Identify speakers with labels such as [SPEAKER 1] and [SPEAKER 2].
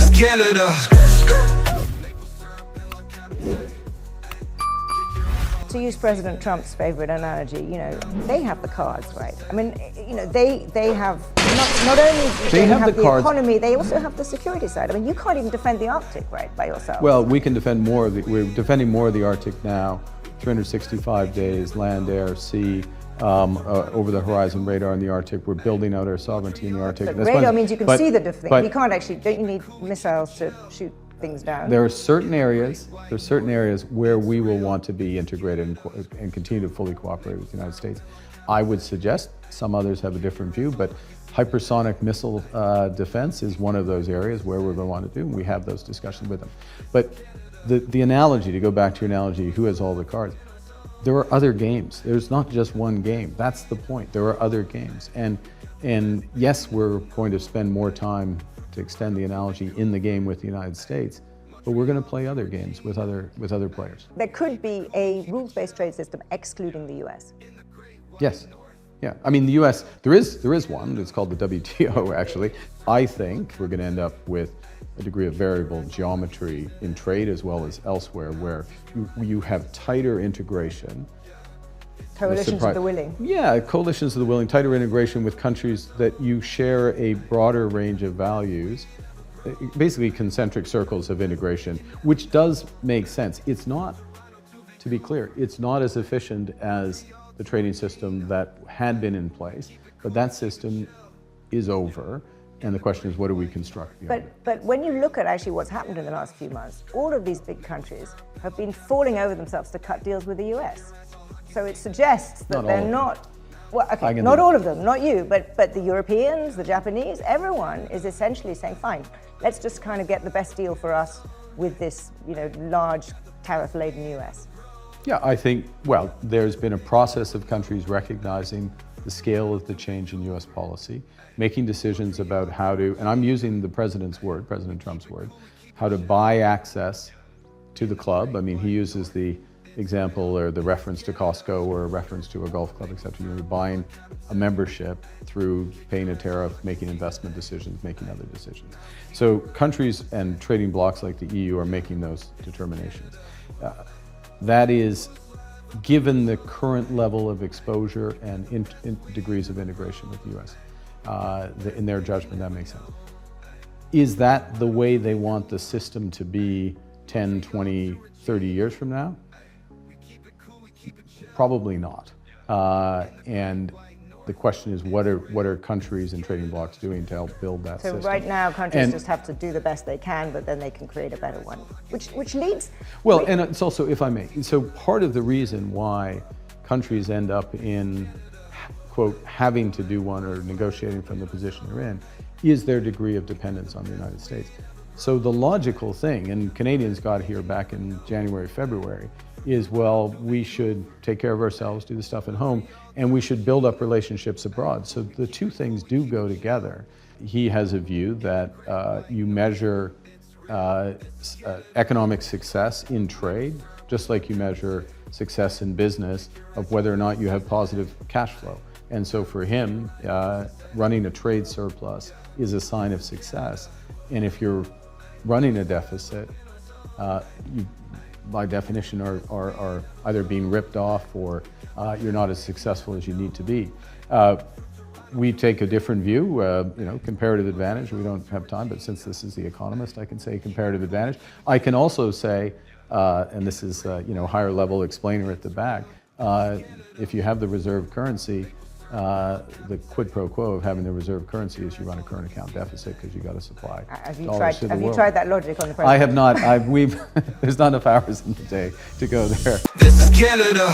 [SPEAKER 1] is Canada.
[SPEAKER 2] To use President Trump's favorite analogy, they have the cards, right? I mean, they have not only do they have the cards, economy, they also have the security side. I mean, you can't even defend the Arctic, right, by yourself.
[SPEAKER 3] Well, we can defend more of we're defending more of the Arctic now, 365 days, land, air, sea, over the horizon radar in the Arctic. We're building out our sovereignty in the Arctic.
[SPEAKER 2] But radar means you can see the thing. You can't actually, don't you need missiles to shoot things down?
[SPEAKER 3] There are certain areas where we will want to be integrated and continue to fully cooperate with the United States. I would suggest, some others have a different view, but hypersonic missile defense is one of those areas where we're going to want to do, and we have those discussions with them. But the analogy, to go back to your analogy, who has all the cards, there are other games. There's not just one game. That's the point. There are other games. And yes, we're going to spend more time, to extend the analogy, in the game with the United States, but we're going to play other games with other players.
[SPEAKER 2] There could be a rules-based trade system excluding the US.
[SPEAKER 3] Yes. Yeah. I mean, the US, there is one. It's called the WTO, actually. I think we're going to end up with a degree of variable geometry in trade as well as elsewhere, where you have tighter integration.
[SPEAKER 2] Coalitions of the willing.
[SPEAKER 3] Yeah, coalitions of the willing, tighter integration with countries that you share a broader range of values, basically concentric circles of integration, which does make sense. It's not, to be clear, it's not as efficient as the trading system that had been in place, but that system is over. And the question is, what do we construct?
[SPEAKER 2] But when you look at actually what's happened in the last few months, all of these big countries have been falling over themselves to cut deals with the US. So it suggests that they're not, well, okay, not all of them, not you, but the Europeans, the Japanese, everyone is essentially saying, fine, let's just kind of get the best deal for us with this, large tariff-laden US.
[SPEAKER 3] Yeah, I think, well, there's been a process of countries recognizing the scale of the change in US policy, making decisions about how to, and I'm using the President Trump's word, how to buy access to the club. I mean, he uses the example or the reference to Costco or a reference to a golf club, except you're buying a membership through paying a tariff, making investment decisions, making other decisions. So countries and trading blocs like the EU are making those determinations. That is, given the current level of exposure and degrees of integration with the US, in their judgment, that makes sense. Is that the way they want the system to be 10, 20, 30 years from now? Probably not. And the question is, what are countries and trading blocs doing to help build that system?
[SPEAKER 2] So right now, countries just have to do the best they can, but then they can create a better one, which leads...
[SPEAKER 3] Well, and it's also, if I may, so part of the reason why countries end up in, quote, having to do one or negotiating from the position they're in, is their degree of dependence on the United States. So the logical thing, and Canadians got here back in January, February, is, well, we should take care of ourselves, do the stuff at home, and we should build up relationships abroad. So the two things do go together. He has a view that you measure economic success in trade, just like you measure success in business of whether or not you have positive cash flow. And so for him, running a trade surplus is a sign of success. And if you're running a deficit, you, by definition, are either being ripped off or you're not as successful as you need to be. We take a different view, comparative advantage. We don't have time, but since this is The Economist, I can say comparative advantage. I can also say, and this is higher level explainer at the back, if you have the reserve currency, the quid pro quo of having the reserve currency is you run a current account deficit because you got to supply dollars to the world. Have you tried that logic on the president?
[SPEAKER 2] I
[SPEAKER 3] have not. There's not enough hours in the day to go there.
[SPEAKER 1] This is Canada.